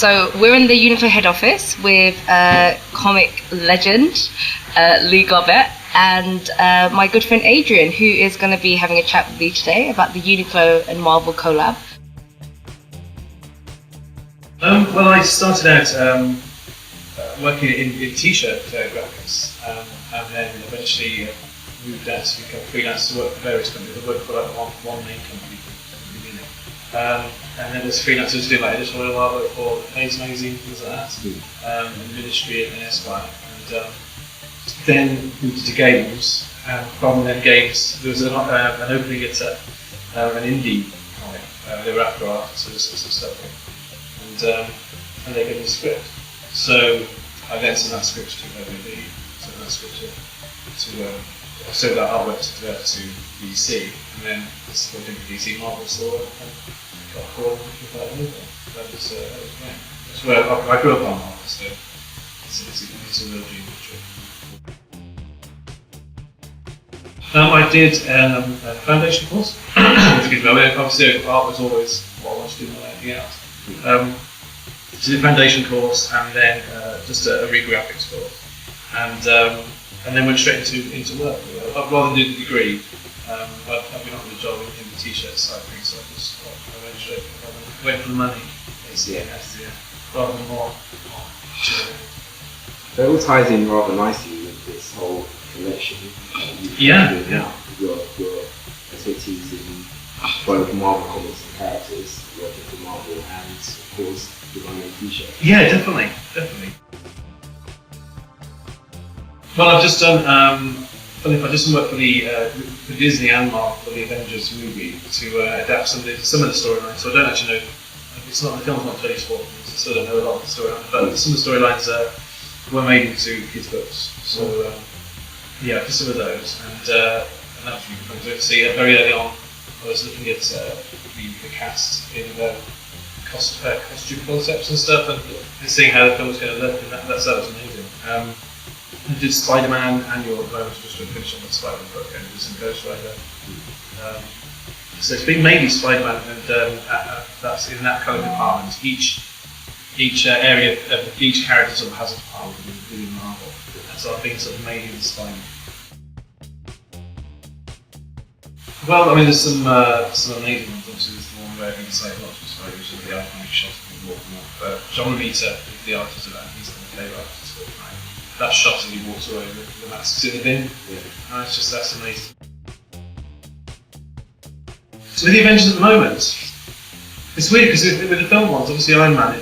So we're in the Uniqlo head office with comic legend Lee Garbett and my good friend Adrian, who is going to be having a chat with Lee today about the Uniqlo and Marvel collab. Well, I started out working in t-shirt graphics, and then eventually moved out to become freelance to work for various companies. I worked for like one main company at the beginning. And then as freelancers doing like editorial artwork for Face magazine, things like that, and Ministry and Esquire. And then moved into games, and from then games there was an opening at an indie comic. They were after art, so there's some stuff. And they gave me a script. So I then sent that script to so that artwork to DC, and then I started doing DC Marvel store and got a call with that over. That was great. That's where I grew up on Marvel, so it's a real dream trip. I did a foundation course. Obviously art was always what I wanted to do more than anything else. So the foundation course, and then just a re-graphics course, and then went straight into work. Rather than do the degree, I've been offered a job in the t-shirt side of things, so I went straight. I went for the money, basically, rather than more. That all ties in rather nicely with this whole connection. With your expertise in both Marvel comics and characters, working for Marvel, and of course the running t-shirt. Yeah, definitely. Well, I've just done. I just worked for Disney and Marvel for the Avengers movie to adapt some of the storylines. So I don't actually know. The film's not very sport, so I still don't know a lot of the storylines. But some of the storylines were made into kids' books. So for some of those, and that was really fun to see. Very early on, I was looking at the cast in costume concepts and stuff, and seeing how the film was going to look, and that was amazing. I did Spiderman annual at the moment, just to finish on the Spiderman book, and did some Ghost Rider. So it's been mainly Spiderman, and that's in that kind of department. Each area of each character sort of has a department within Marvel, and so I've been sort of mainly in Spiderman. Well, I mean, there's some amazing ones. Obviously, there's the one where he decided not to describe, which is the iconic shot of the walking off. John Romita, the artist of that, he's the favourite artist of all time. That shot as he walks away with the masks in the bin, that's amazing. So with the Avengers at the moment, it's weird because with the film ones, obviously Iron Man,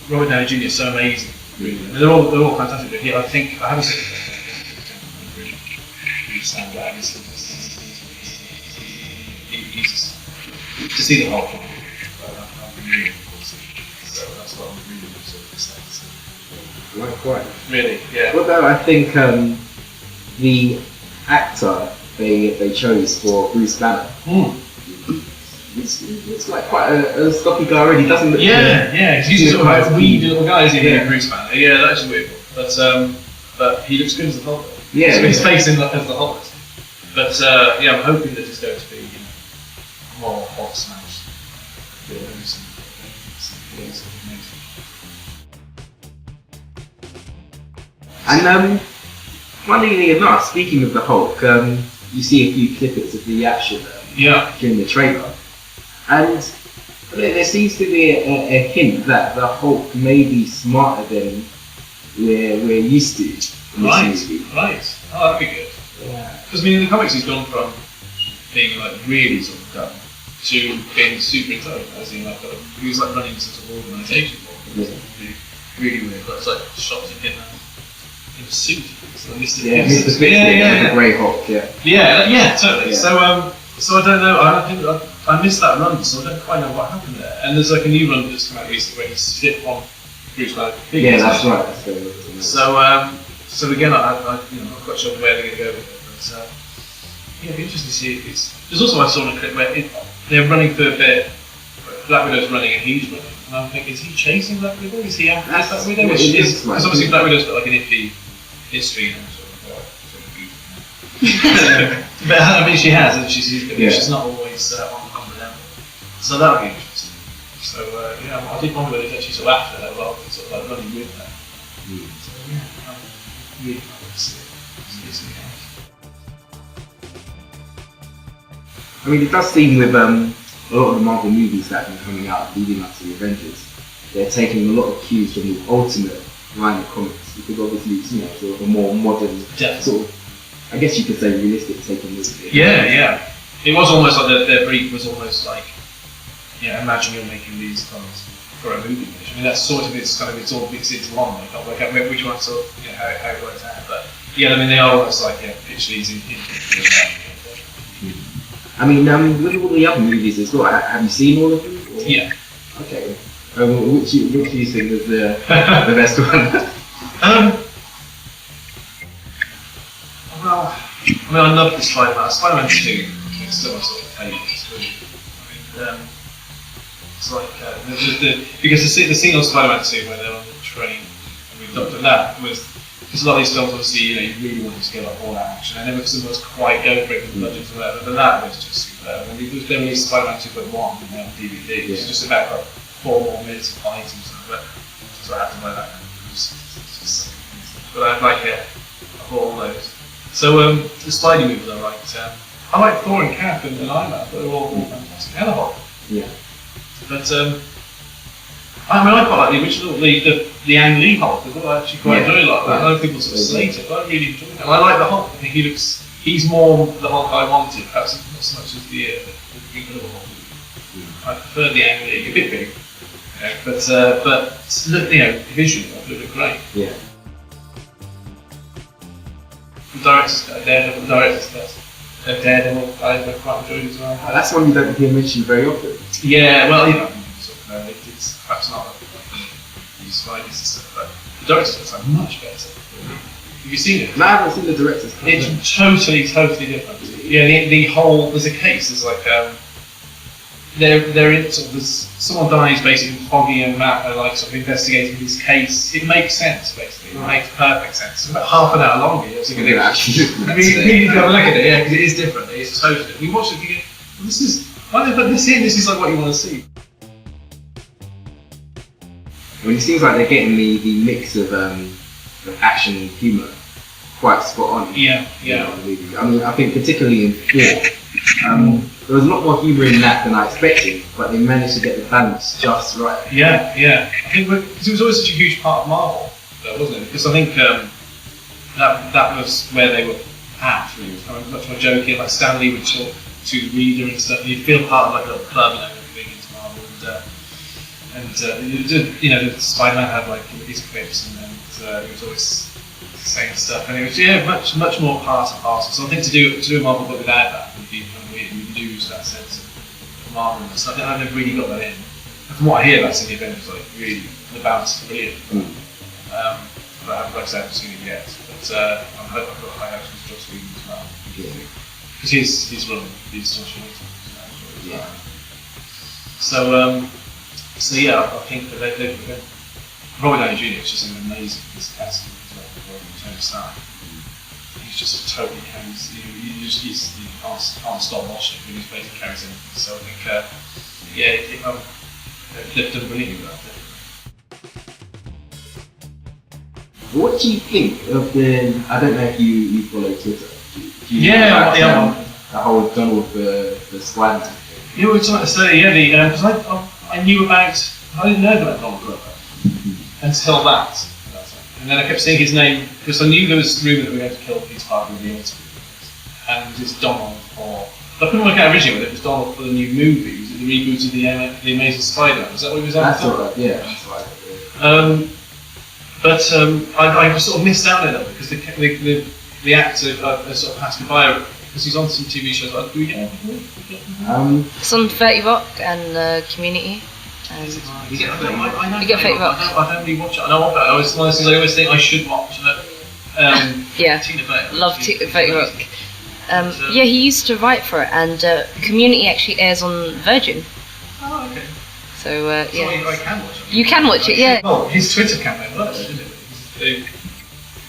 Robert Downey Jr. is so amazing, really. I mean, they're all fantastic. But I think I haven't seen it. Really stand out. To see the whole thing, I've been really so that's what I'm really sort of excited to see. Not quite. Really, yeah. Well, though, I think the actor they chose for Bruce Banner, it's like quite a stocky guy already, doesn't look. He's sort of a wee little guy, isn't he, Bruce Banner? Yeah, that's actually weird. But he looks good as the Hulk. Yeah. So his face as the Hulk. But I'm hoping that it's going to be more Hulk smash. And funnily enough, speaking of the Hulk, you see a few clippings of the action during the trailer, and there seems to be a hint that the Hulk may be smarter than we're used to in this movie. Right. Oh, that'd be good. Yeah. Because I mean, in the comics, he's gone from being like really sort of dumb to being super intelligent, as in like he was like running some sort of organisation. Really weird. But it's like shots of him in a suit. So Mr. Mr. the Grey Hulk. Yeah, totally. Yeah. So I don't know. I missed that run, so I don't quite know what happened there. And there's like a new run that's come out recently where he's hit on Bruce Banner. Yeah, that's right. So again, I'm not quite sure where they're going to go with it, but it'd be interesting to see. There's also I saw in a clip where they're running for a bit. Black Widow's running and he's running, and I'm thinking, is he chasing Black Widow? Is he after Black Widow? Because obviously Black Widow's got like an iffy history and sort of but I mean, she has, and she's not always on the level. So that would be interesting. So yeah, I did wonder whether it's actually sort of after that, rather than sort of like running with that. So yeah, I'm really happy to see it. I mean, it does seem with a lot of the Marvel movies that have been coming out leading up to the Avengers, they're taking a lot of cues from the Ultimate line of comics, because obviously it's, you know, sort of a more modern, sort of, I guess you could say realistic take on this. Yeah. It was almost like their brief was almost like, imagine you're making these comics for a movie. I mean, that's sort of it's all mixed into one. I can't work out which one sort of, how it works out. But yeah, I mean, they are almost like pitch these in I mean, with all the other movies as well, have you seen all of them? Or? Yeah. Okay. Which do you think was the best one? Well, I mean, I love the Spiderman. Spiderman 2 is still my sort of favourite. It's really, it's like because the scene on Spiderman 2 where they're on the train and with Dr. Lab was, because a lot of these films obviously you really wanted to get like all that action, and never was quite go for it with the budget or whatever, but that was just superb. And it was then released Spiderman 2.1 on DVD. It was just about like 4 more minutes of fighting or something, but so I had to buy that. But I like I bought all those. So the Spidey movies I liked Thor and Cap and Iron Man, but they were all fantastic. And the Hulk. Yeah. But I mean, I quite like the original, the Ang Lee Hulk. I actually quite enjoy like that. I know people sort of slate it, but I really enjoy it. And I like the Hulk. I think he's more the Hulk I wanted, perhaps not so much as the Incredible Hulk. I prefer the Ang Lee, a bit big, but visually, I thought it looked great. Yeah. The director's cut of Daredevil, I quite enjoyed as well. That's one you don't hear mentioned very often. Yeah, well, it's perhaps not like these Spidey's and stuff, but the director's cut's like much better. Have you seen it? No, I haven't seen the director's cut. It's totally different. Yeah, the whole, there's a case, there's like, they're in sort of, someone dies basically, Foggy and Matt are like sort of investigating this case. It makes sense basically, it makes perfect sense. It's about half an hour longer. You need to have a look at it, yeah, because it is different. It is totally different. You watch it, you go, why did they put this in? This is like what you want to see. I mean, it seems like they're getting the mix of action and humour quite spot on. Yeah. I mean, I think particularly in 4, there was a lot more humour in that than I expected, but they managed to get the balance just right. Yeah. I think because it was always such a huge part of Marvel, wasn't it? Because I think that was where they were at. Really. It was kind of much more joking. Like Stan Lee would talk to the reader and stuff. And you'd feel part of like a little club, being into Marvel. And Spider-Man had like his clips, and he was always saying stuff, and it was much more part and parcel. So I think to do a Marvel book without that would be kind of weird. You lose that sense of Marvel. So I think I've never really got that in. And from what I hear, that's in the Avengers, like really the balance is brilliant. But I haven't seen it yet. But I've got high hopes for Joss Whedon as well. Because he's running these social media. Yeah. So yeah, I think that they've Robert Downey Jr. is just an amazing casting as well. Tony Stark. He's just totally carries. You can't stop watching when he's basically carries anything. So I think they've done brilliantly with that. What do you think of the? I don't know if you follow Twitter. The whole Donald the Spiderman thing. You were trying to say because I knew about. I didn't know about Donald Glover until that. And then I kept seeing his name, because I knew there was rumour that we were going to kill Peter Parker in the Ultimate. And it's Donald for... I couldn't work out originally whether it was Donald for the new movie. Was it the reboot of the Amazing Spider-Man? Is that what he was on? That's right, yeah. That's right. But I sort of missed out on it because the actor sort of passed me by, because he's on some TV shows. Do we get anything? It's on 30 Rock and Community. You get 30 Rock. I don't really watch it. I know of that. It's one of those things I always think I should watch. Yeah. Tina Fey. Love 30 Rock. Yeah, he used to write for it, and Community actually airs on Virgin. Oh, okay. So yeah. I can watch it. You can watch it, yeah. Well, his Twitter campaign works, didn't it?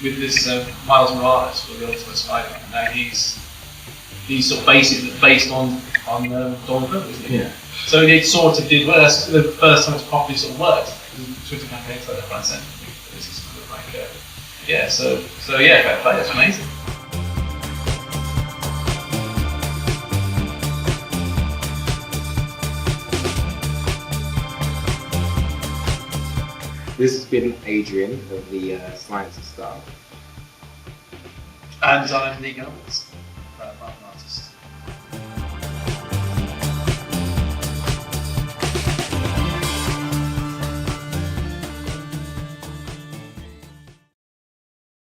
With this Miles Morales for the Ultimate Spider-Man. Now he's these sort of based on Donald Trump, isn't it? Yeah. So it sort of did well. That's the first time it's properly sort of worked. Twitter campaigns like that, front and centre. This is sort of like, yeah. So yeah, fair play. That's amazing. This has been Adrian of the Science of Style. And I'm Lee Garbett, brand artist.